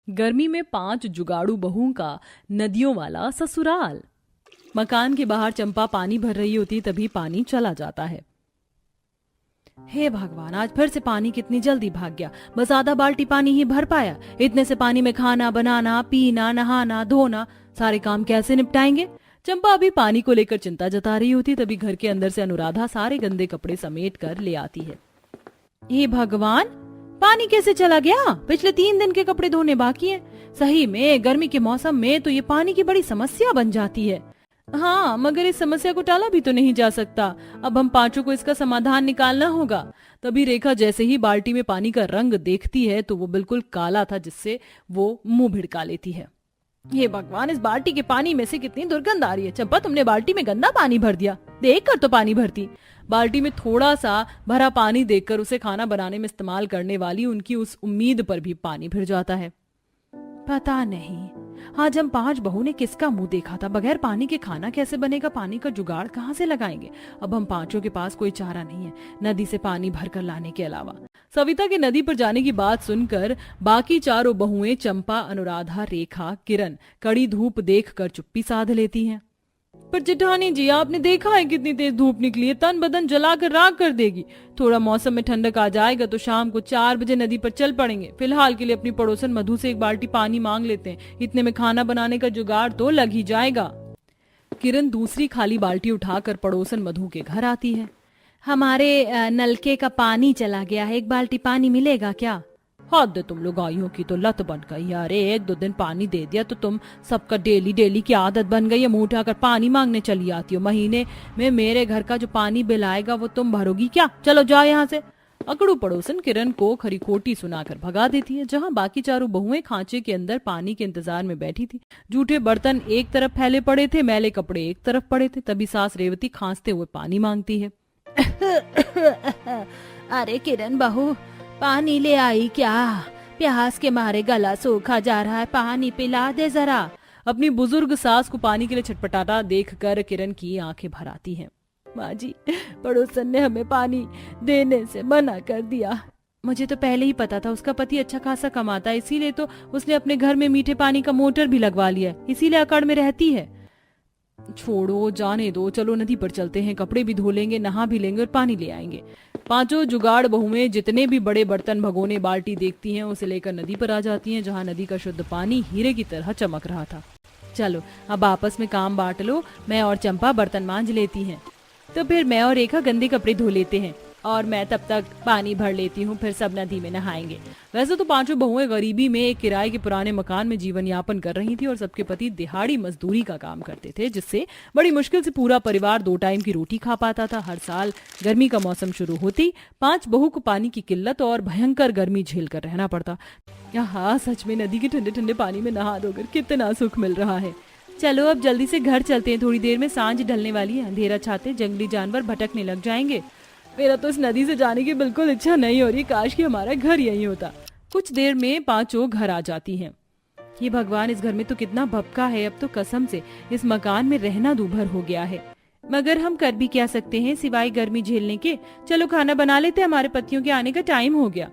गर्मी में 5 जुगाड़ू बहुओं का नदियों वाला ससुराल। मकान के बाहर चंपा पानी भर रही होती तभी पानी चला जाता है। हे भगवान, आज फिर से पानी कितनी जल्दी भाग गया। बस आधा बाल्टी पानी ही भर पाया। इतने से पानी में खाना बनाना, पीना, नहाना, धोना, सारे काम कैसे निपटाएंगे। चंपा अभी पानी को लेकर चिंता जता रही होती तभी घर के अंदर से अनुराधा सारे गंदे कपड़े समेट कर ले आती है। हे भगवान, पानी कैसे चला गया। पिछले 3 दिन के कपड़े धोने बाकी हैं। सही में गर्मी के मौसम में तो ये पानी की बड़ी समस्या बन जाती है। हाँ, मगर इस समस्या को टाला भी तो नहीं जा सकता। अब हम पांचों को इसका समाधान निकालना होगा। तभी रेखा जैसे ही बाल्टी में पानी का रंग देखती है तो वो बिल्कुल काला था, जिससे वो मुंह भिड़का लेती है। ये भगवान, इस बाल्टी के पानी में से कितनी दुर्गंध आ रही है। चंपा, तुमने बाल्टी में गंदा पानी भर दिया। देख कर तो पानी भरती। बाल्टी में थोड़ा सा भरा पानी देखकर उसे खाना बनाने में इस्तेमाल करने वाली उनकी उस उम्मीद पर भी पानी भर जाता है। पता नहीं आज हम 5 बहू ने किसका मुंह देखा था। बगैर पानी के खाना कैसे बनेगा। पानी का जुगाड़ कहाँ से लगाएंगे। अब हम पांचों के पास कोई चारा नहीं है नदी से पानी भरकर लाने के अलावा। सविता के नदी पर जाने की बात सुनकर बाकी चारों बहुएं चंपा, अनुराधा, रेखा, किरण कड़ी धूप देखकर चुप्पी साध लेती हैं। पर जेठानी जी, आपने देखा है कितनी तेज धूप निकली है। तन बदन जलाकर राख कर देगी। थोड़ा मौसम में ठंडक आ जाएगा तो शाम को 4 बजे नदी पर चल पड़ेंगे। फिलहाल के लिए अपनी पड़ोसन मधु से 1 बाल्टी पानी मांग लेते हैं। इतने में खाना बनाने का जुगाड़ तो लग ही जाएगा। किरण दूसरी खाली बाल्टी उठाकर पड़ोसन मधु के घर आती है। हमारे नलके का पानी चला गया है, 1 बाल्टी पानी मिलेगा क्या। हद, तुम लोग आइयों की तो लत बन गई। अरे 1-2 दिन पानी दे दिया तो तुम सबका डेली डेली की आदत बन गई है। मुंह उठाकर पानी मांगने चली आती हो। महीने में मेरे घर का जो पानी बिल आएगा वो तुम भरोगी क्या। चलो जाओ यहाँ से। अकड़ू पड़ोसन किरण को खरी खोटी सुनाकर भगा देती है। जहाँ बाकी चारों बहुएं खांचे के अंदर पानी के इंतजार में बैठी थी। जूठे बर्तन एक तरफ फैले पड़े थे, मैले कपड़े एक तरफ पड़े थे। तभी सास रेवती खांसते हुए पानी मांगती है। अरे किरण बहू, पानी ले आई क्या। प्यास के मारे गला सूखा जा रहा है, पानी पिला दे जरा। अपनी बुजुर्ग सास को पानी के लिए छटपटाता देखकर किरण की आंखें भर आती हैं। माँ जी, पड़ोसन ने हमें पानी देने से मना कर दिया। मुझे तो पहले ही पता था उसका पति अच्छा खासा कमाता है, इसीलिए तो उसने अपने घर में मीठे पानी का मोटर भी लगवा लिया है। इसीलिए अकड़ में रहती है। छोड़ो, जाने दो। चलो नदी पर चलते हैं, कपड़े भी धो लेंगे, नहा भी लेंगे और पानी ले आएंगे। पांचों जुगाड़ बहुएं जितने भी बड़े बर्तन, भगोने, बाल्टी देखती हैं उसे लेकर नदी पर आ जाती हैं, जहां नदी का शुद्ध पानी हीरे की तरह चमक रहा था। चलो अब आपस में काम बांट लो। मैं और चंपा बर्तन मांज लेती हैं, तो फिर मैं और रेखा गंदे कपड़े धो लेते हैं और मैं तब तक पानी भर लेती हूँ। फिर सब नदी में नहाएंगे। वैसे तो पांचों बहुएं गरीबी में एक किराए के पुराने मकान में जीवन यापन कर रही थी और सबके पति दिहाड़ी मजदूरी का काम करते थे, जिससे बड़ी मुश्किल से पूरा परिवार 2 टाइम की रोटी खा पाता था। हर साल गर्मी का मौसम शुरू होती 5 बहू को पानी की किल्लत और भयंकर गर्मी झेल कर रहना पड़ता। हाँ, सच में नदी के ठंडे ठंडे पानी में नहा धोकर कितना सुख मिल रहा है। चलो अब जल्दी से घर चलते हैं, थोड़ी देर में सांझ ढलने वाली है। अंधेरा छाते जंगली जानवर भटकने लग जाएंगे। मेरा तो इस नदी से जाने की बिल्कुल इच्छा नहीं हो रही। काश कि हमारा घर यहीं होता। कुछ देर में पांचों घर आ जाती हैं। ये भगवान, इस घर में तो कितना भपका है। अब तो कसम से इस मकान में रहना दूभर हो गया है। मगर हम कर भी क्या सकते हैं सिवाय गर्मी झेलने के। चलो खाना बना लेते, हमारे पतियों के आने का टाइम हो गया।